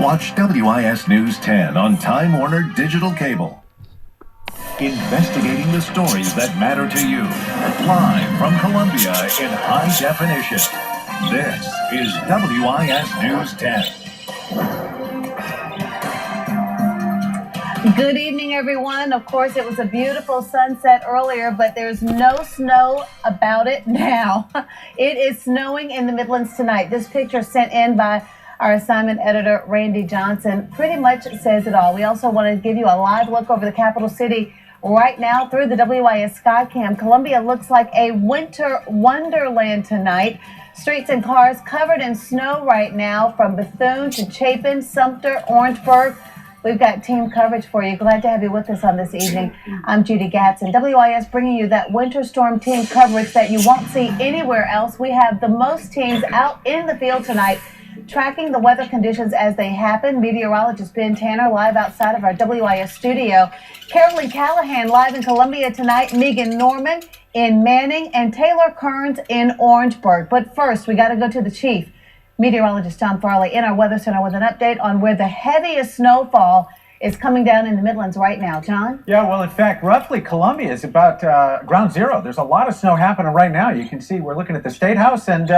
Watch WIS News 10 on Time Warner Digital Cable. Investigating the stories that matter to you. Live from Columbia in high definition. This is WIS News 10. Good evening, everyone. Of course, it was a beautiful sunset earlier, but there's no snow about it now. It is snowing in the Midlands tonight. This picture sent in by our assignment editor, Randy Johnson, pretty much says it all. We also want to give you a live look over the capital city right now through the WIS Skycam. Columbia looks like a winter wonderland tonight. Streets and cars covered in snow right now from Bethune to Chapin, Sumter, Orangeburg. We've got team coverage for you. Glad to have you with us on this evening. I'm Judy Gatson. WIS bringing you that winter storm team coverage that you won't see anywhere else. We have the most teams out in the field tonight, tracking the weather conditions as they happen. Meteorologist Ben Tanner live outside of our WIS studio. Carolyn Callahan live in Columbia tonight. Megan Norman in Manning and Taylor Kearns in Orangeburg. But first, we got to go to the chief. Meteorologist Tom Farley in our weather center with an update on where the heaviest snowfall is coming down in the Midlands right now. John? Yeah, well, in fact, roughly Columbia is about ground zero. There's a lot of snow happening right now. You can see we're looking at the State House, and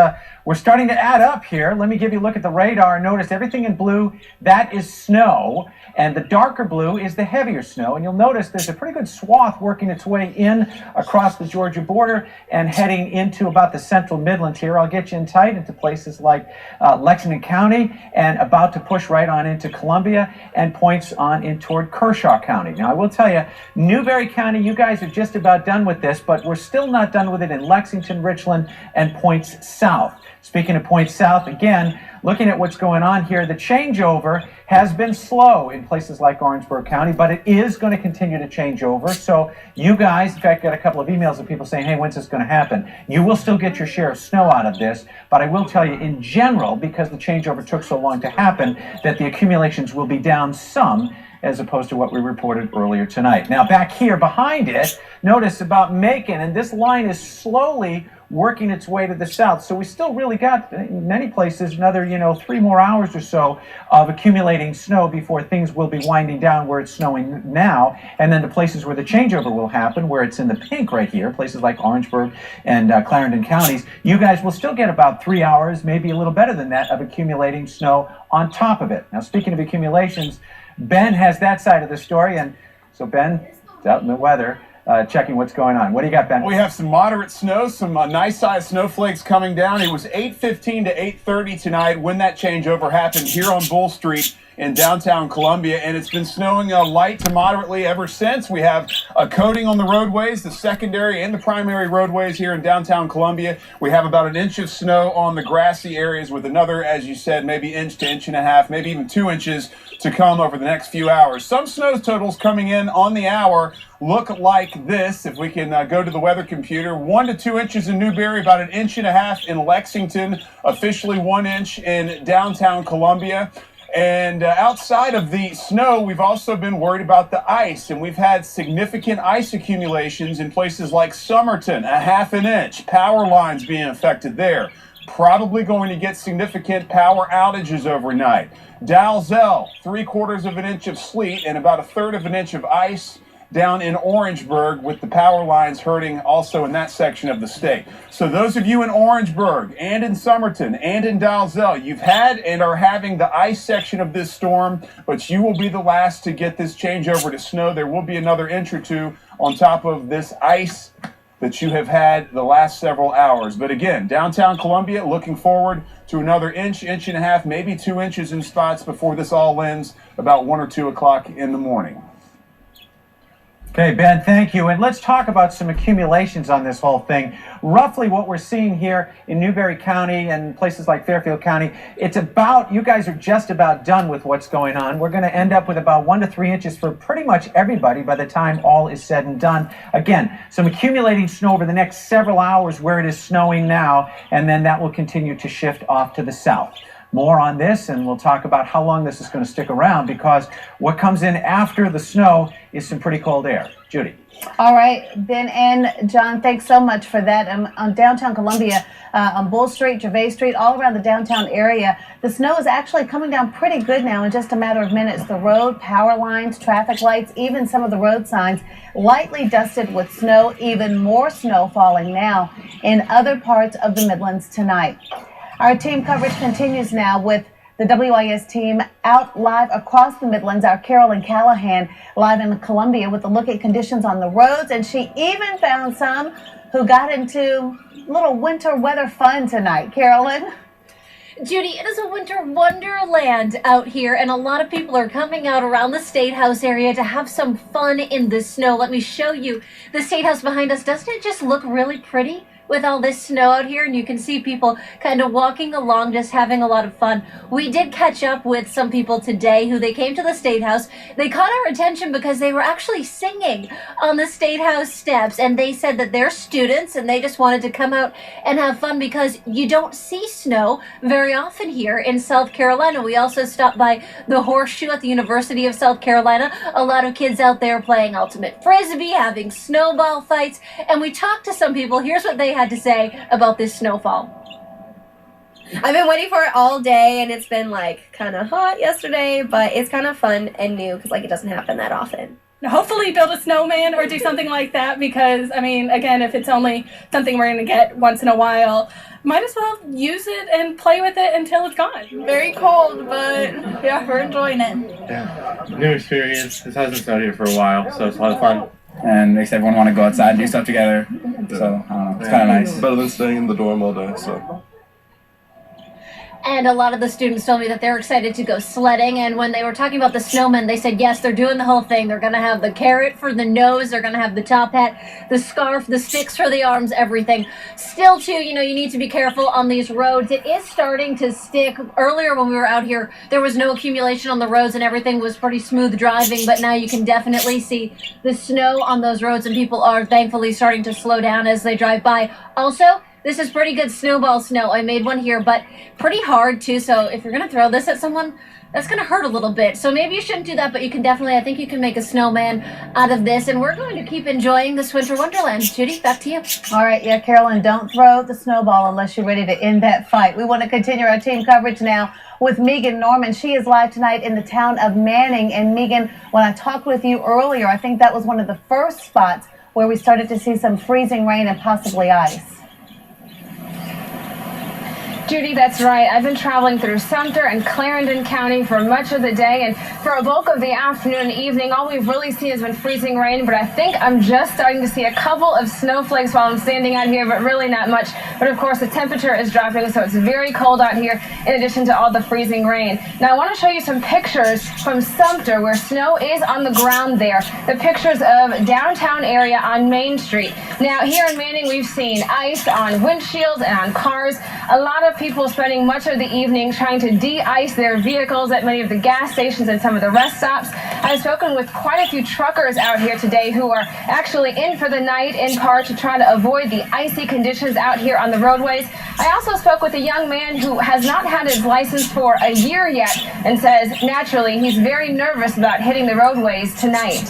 we're starting to add up here. Let me give you a look at the radar. Notice everything in blue, that is snow, and the darker blue is the heavier snow. And you'll notice there's a pretty good swath working its way in across the Georgia border and heading into about the central Midlands here. I'll get you in tight into places like Lexington County and about to push right on into Columbia and points on in toward Kershaw County. Now, I will tell you, Newberry County, you guys are just about done with this, but we're still not done with it in Lexington, Richland, and points south. Speaking of points south, again, looking at what's going on here, the changeover has been slow in places like Orangeburg County, but it is going to continue to change over. So you guys, in fact, got a couple of emails of people saying, hey, when's this going to happen? You will still get your share of snow out of this, but I will tell you in general, because the changeover took so long to happen, that the accumulations will be down some as opposed to what we reported earlier tonight. Now, back here behind it, notice about Macon, and this line is slowly working its way to the south. So we still really got, in many places, another, 3 more hours or so of accumulating snow before things will be winding down where it's snowing now. And then the places where the changeover will happen, where it's in the pink right here, places like Orangeburg and Clarendon counties, you guys will still get about 3 hours, maybe a little better than that, of accumulating snow on top of it. Now, speaking of accumulations, Ben has that side of the story. And so Ben is out in the weather, checking what's going on. What do you got, Ben? We have some moderate snow, some nice-sized snowflakes coming down. It was 8:15 to 8:30 tonight when that changeover happened here on Bull Street in downtown Columbia, and it's been snowing light to moderately ever since. We have a coating on the roadways, the secondary and the primary roadways here in downtown Columbia. We have about an inch of snow on the grassy areas with another, as you said, maybe inch to inch and a half, maybe even 2 inches to come over the next few hours. Some snow totals coming in on the hour look like this. If we can go to the weather computer, 1 to 2 inches in Newberry, about an inch and a half in Lexington, officially 1 inch in downtown Columbia. And outside of the snow, we've also been worried about the ice, and we've had significant ice accumulations in places like Somerton, a half an inch, power lines being affected there. Probably going to get significant power outages overnight. Dalzell, 3/4 of an inch of sleet and about 1/3 of an inch of ice down in Orangeburg, with the power lines hurting also in that section of the state. So those of you in Orangeburg and in Somerton and in Dalzell, you've had and are having the ice section of this storm, but you will be the last to get this changeover to snow. There will be another inch or two on top of this ice that you have had the last several hours. But again, downtown Columbia, looking forward to another inch, inch and a half, maybe 2 inches in spots before this all ends about 1 or 2 o'clock in the morning. Okay, Ben, thank you. And let's talk about some accumulations on this whole thing. Roughly what we're seeing here in Newberry County and places like Fairfield County, it's about, you guys are just about done with what's going on. We're going to end up with about 1 to 3 inches for pretty much everybody by the time all is said and done. Again, some accumulating snow over the next several hours where it is snowing now, and then that will continue to shift off to the south. more on this, and we'll talk about how long this is going to stick around, because what comes in after the snow is some pretty cold air. Judy. All right, Ben and John, thanks so much for that. On downtown Columbia, on Bull Street, Gervais Street, all around the downtown area, the snow is actually coming down pretty good now in just a matter of minutes. The road, power lines, traffic lights, even some of the road signs lightly dusted with snow, even more snow falling now in other parts of the Midlands tonight. Our team coverage continues now with the WIS team out live across the Midlands. Our Carolyn Callahan live in Columbia with a look at conditions on the roads, and she even found some who got into little winter weather fun tonight. Carolyn? Judy, it is a winter wonderland out here, and a lot of people are coming out around the State House area to have some fun in the snow. Let me show you the State House behind us. Doesn't it just look really pretty with all this snow out here? And you can see people kind of walking along, just having a lot of fun. We did catch up with some people today who they came to the State House. They caught our attention because they were actually singing on the State House steps, and they said that they're students and they just wanted to come out and have fun because you don't see snow very often here in South Carolina. We also stopped by the Horseshoe at the University of South Carolina. A lot of kids out there playing ultimate frisbee, having snowball fights, and we talked to some people. Here's what they had to say about this snowfall. I've been waiting for it all day, and it's been like kind of hot yesterday, but it's kind of fun and new because like it doesn't happen that often. Hopefully build a snowman or do something like that, because I mean, again, if it's only something we're going to get once in a while, might as well use it and play with it until it's gone. Very cold, but yeah, we're enjoying it. Yeah, new experience. This hasn't snowed here for a while, so it's a lot of fun. And makes everyone want to go outside and do stuff together. So, it's kind of nice. Better than staying in the dorm all day, so. And a lot of the students told me that they're excited to go sledding. And when they were talking about the snowmen, they said, yes, they're doing the whole thing. They're going to have the carrot for the nose. They're going to have the top hat, the scarf, the sticks for the arms, everything. Still, too, you need to be careful on these roads. It is starting to stick. Earlier when we were out here, there was no accumulation on the roads and everything was pretty smooth driving. But now you can definitely see the snow on those roads, and people are thankfully starting to slow down as they drive by. Also, this is pretty good snowball snow. I made one here, but pretty hard too. So if you're going to throw this at someone, that's going to hurt a little bit. So maybe you shouldn't do that, but you can definitely, I think you can make a snowman out of this. And we're going to keep enjoying this winter wonderland. Judy, back to you. All right, yeah, Carolyn, don't throw the snowball unless you're ready to end that fight. We want to continue our team coverage now with Megan Norman. She is live tonight in the town of Manning. And Megan, when I talked with you earlier, I think that was one of the first spots where we started to see some freezing rain and possibly ice. Judy, that's right. I've been traveling through Sumter and Clarendon County for much of the day, and for a bulk of the afternoon and evening, all we've really seen has been freezing rain, but I think I'm just starting to see a couple of snowflakes while I'm standing out here, but really not much. But of course, the temperature is dropping, so it's very cold out here, in addition to all the freezing rain. Now, I want to show you some pictures from Sumter, where snow is on the ground there. The pictures of downtown area on Main Street. Now, here in Manning, we've seen ice on windshields and on cars. A lot of people spending much of the evening trying to de-ice their vehicles at many of the gas stations and some of the rest stops. I've spoken with quite a few truckers out here today who are actually in for the night, in part to try to avoid the icy conditions out here on the roadways. I also spoke with a young man who has not had his license for a year yet and says naturally he's very nervous about hitting the roadways tonight.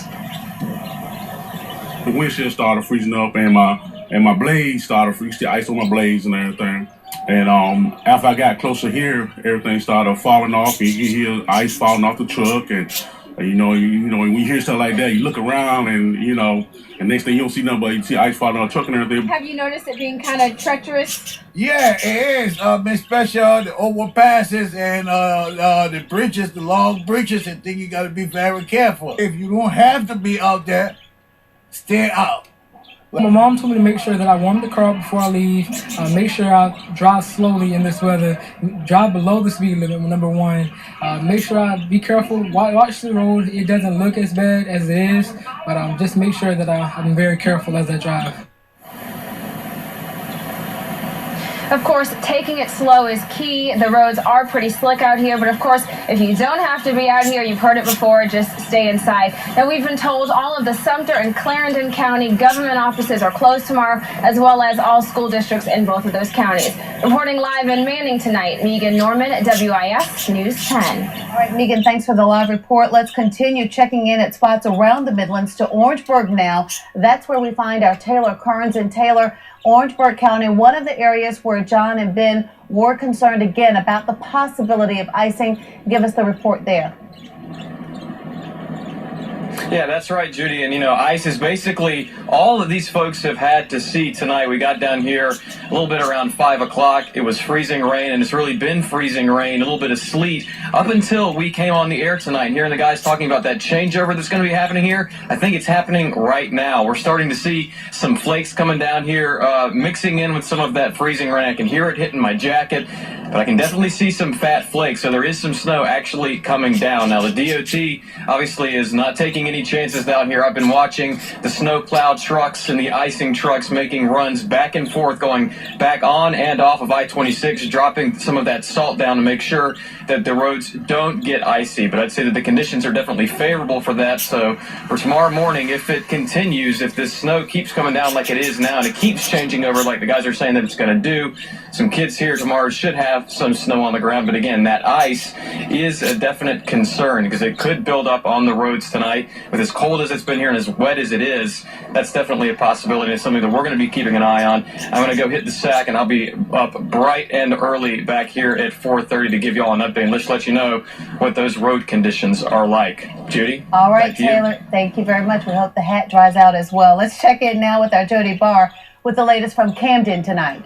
The windshield started freezing up and my blades started freezing, ice on my blades and everything. And after I got closer here, everything started falling off. You hear ice falling off the truck, and when you hear stuff like that, you look around, and and next thing you don't see nothing, but you see ice falling on the truck and everything. Have you noticed it being kind of treacherous? Yeah, it is. Especially the overpasses and the bridges, the long bridges, and things. You got to be very careful. If you don't have to be out there, stay out. My mom told me to make sure that I warm the car up before I leave, make sure I drive slowly in this weather, drive below the speed limit, number one, make sure I be careful, watch the road. It doesn't look as bad as it is, but just make sure that I'm very careful as I drive. Of course, taking it slow is key. The roads are pretty slick out here, but of course, if you don't have to be out here, you've heard it before, just stay inside. Now, we've been told all of the Sumter and Clarendon County government offices are closed tomorrow, as well as all school districts in both of those counties. Reporting live in Manning tonight, Megan Norman, WIS News 10. All right, Megan, thanks for the live report. Let's continue checking in at spots around the Midlands to Orangeburg now. That's where we find our Taylor Kearns. And Taylor, Orangeburg County, one of the areas where John and Ben were concerned again about the possibility of icing. Give us the report there. Yeah, that's right, Judy. And, you know, ice is basically all that these folks have had to see tonight. We got down here a little bit around 5 o'clock. It was freezing rain, and it's really been freezing rain, a little bit of sleet, up until we came on the air tonight. Hearing the guys talking about that changeover that's going to be happening here, I think it's happening right now. We're starting to see some flakes coming down here, mixing in with some of that freezing rain. I can hear it hitting my jacket, but I can definitely see some fat flakes. So there is some snow actually coming down. Now, the DOT obviously is not taking any chances down here. I've been watching the snow plow trucks and the icing trucks making runs back and forth, going back on and off of I-26, dropping some of that salt down to make sure that the roads don't get icy. But I'd say that the conditions are definitely favorable for that. So for tomorrow morning, if it continues, if this snow keeps coming down like it is now and it keeps changing over like the guys are saying that it's going to do, some kids here tomorrow should have some snow on the ground. But again, that ice is a definite concern because it could build up on the roads tonight. With as cold as it's been here and as wet as it is, that's definitely a possibility. It's something that we're going to be keeping an eye on. I'm going to go hit the sack, and I'll be up bright and early back here at 4:30 to give you all an update and let's let you know what those road conditions are like. Judy? All right, Taylor, thank you very much. We hope the hat dries out as well. Let's check in now with our Jody Barr with the latest from Camden tonight.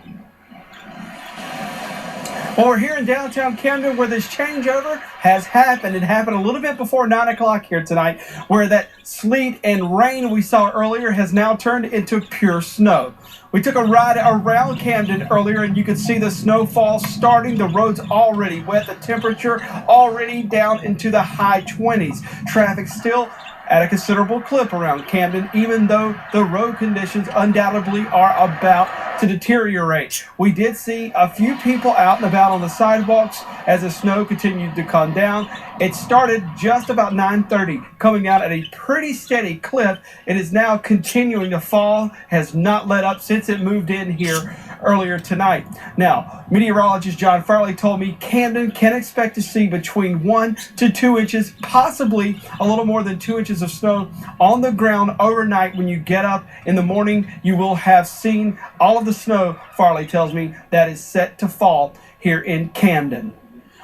Well, we're here in downtown Camden where this changeover has happened. It happened a little bit before 9 o'clock here tonight, where that sleet and rain we saw earlier has now turned into pure snow. We took a ride around Camden earlier, and you could see the snowfall starting. The roads already wet, the temperature already down into the high 20s. Traffic still at a considerable clip around Camden, even though the road conditions undoubtedly are about to deteriorate. We did see a few people out and about on the sidewalks as the snow continued to come down. It started just about 9:30, coming out at a pretty steady clip. It is now continuing to fall, has not let up since it moved in here earlier tonight. Now, meteorologist John Farley told me Camden can expect to see between 1 to 2 inches, possibly a little more than 2 inches of snow on the ground overnight. When you get up in the morning, you will have seen all of the snow, Farley tells me, that is set to fall here in Camden.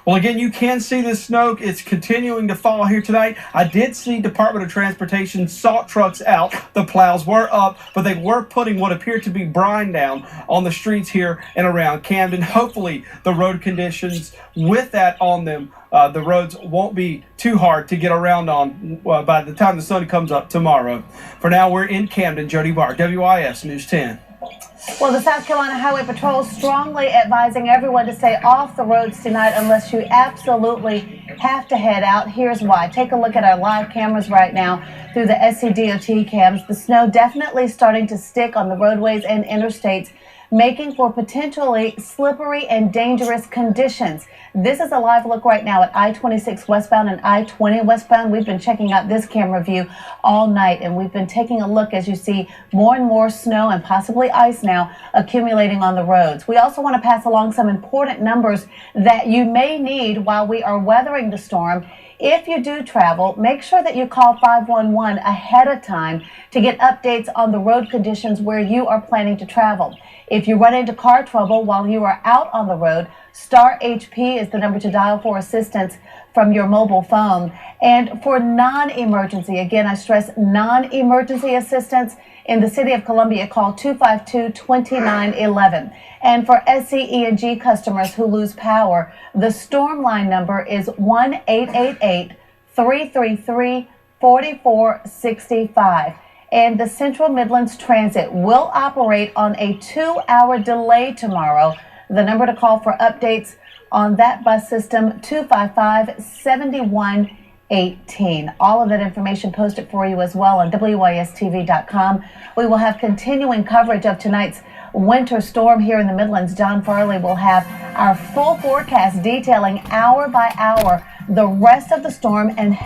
Well, again, you can see the snow. It's continuing to fall here tonight. I did see Department of Transportation salt trucks out. The plows were up, but they were putting what appeared to be brine down on the streets here and around Camden. Hopefully, the road conditions with that on them, the roads won't be too hard to get around on by the time the sun comes up tomorrow. For now, we're in Camden. Jody Barr, WIS News 10. Well, the South Carolina Highway Patrol is strongly advising everyone to stay off the roads tonight unless you absolutely have to head out. Here's why. Take a look at our live cameras right now through the SCDOT cams. The snow definitely starting to stick on the roadways and interstates, making for potentially slippery and dangerous conditions. This is a live look right now at I-26 westbound and I-20 westbound. We've been checking out this camera view all night, and we've been taking a look as you see more and more snow and possibly ice now accumulating on the roads. We also want to pass along some important numbers that you may need while we are weathering the storm. If you do travel, make sure that you call 511 ahead of time to get updates on the road conditions where you are planning to travel. If you run into car trouble while you are out on the road, Star HP is the number to dial for assistance from your mobile phone. And for non-emergency, again, I stress non-emergency assistance in the city of Columbia, call 252-2911. And for SCE&G customers who lose power, the storm line number is 1-888-333-4465. And the Central Midlands Transit will operate on a 2-hour delay tomorrow. The number to call for updates on that bus system, 255-7118. All of that information posted for you as well on WYSTV.com. We will have continuing coverage of tonight's winter storm here in the Midlands. John Farley will have our full forecast detailing hour by hour the rest of the storm and